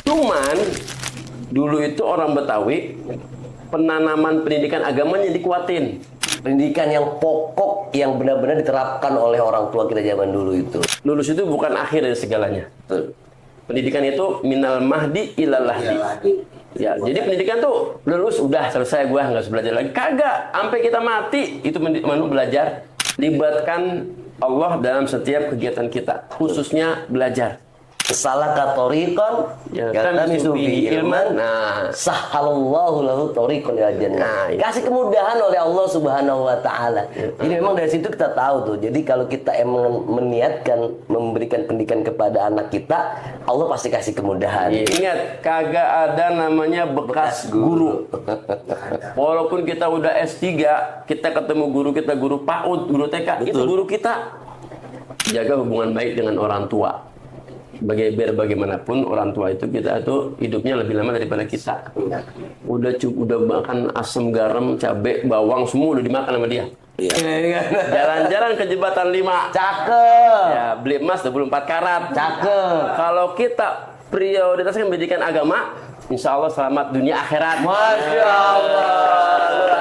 Cuman dulu itu orang Betawi penanaman pendidikan agamanya dikuatin. Pendidikan yang pokok yang benar-benar diterapkan oleh orang tua kita zaman dulu itu. Lulus itu bukan akhir dari segalanya. Pendidikan itu minal mahdi ilal lahdi. Ya, jadi pendidikan tuh lulus udah selesai, gua nggak usah belajar lagi. Kagak, sampai kita mati itu belajar. Libatkan Allah dalam setiap kegiatan kita, khususnya belajar. Salah katorikon, Ya, kata misufi ilman, sahalallahu lahu torikon ya jannah. Kasih kemudahan oleh Allah Subhanahu Wa Taala. Jadi memang dari situ kita tahu tuh. Jadi kalau kita emang meniatkan memberikan pendidikan kepada anak kita, Allah pasti kasih kemudahan. Ingat, kagak ada namanya bekas guru. Walaupun kita udah S3, kita ketemu guru kita, guru PAUD, guru TK, itu guru kita. Jaga hubungan baik dengan orang tua. Biar bagaimanapun orang tua itu kita itu hidupnya lebih lama daripada kita. Udah makan asam, garam, cabai, bawang semua udah dimakan sama dia. Jalan-jalan ke jembatan 5. Cakep. Ya, beli emas 24 karat. Cakep. Kalau kita prioritaskan pendidikan agama, insya Allah selamat dunia akhirat. Masya Allah.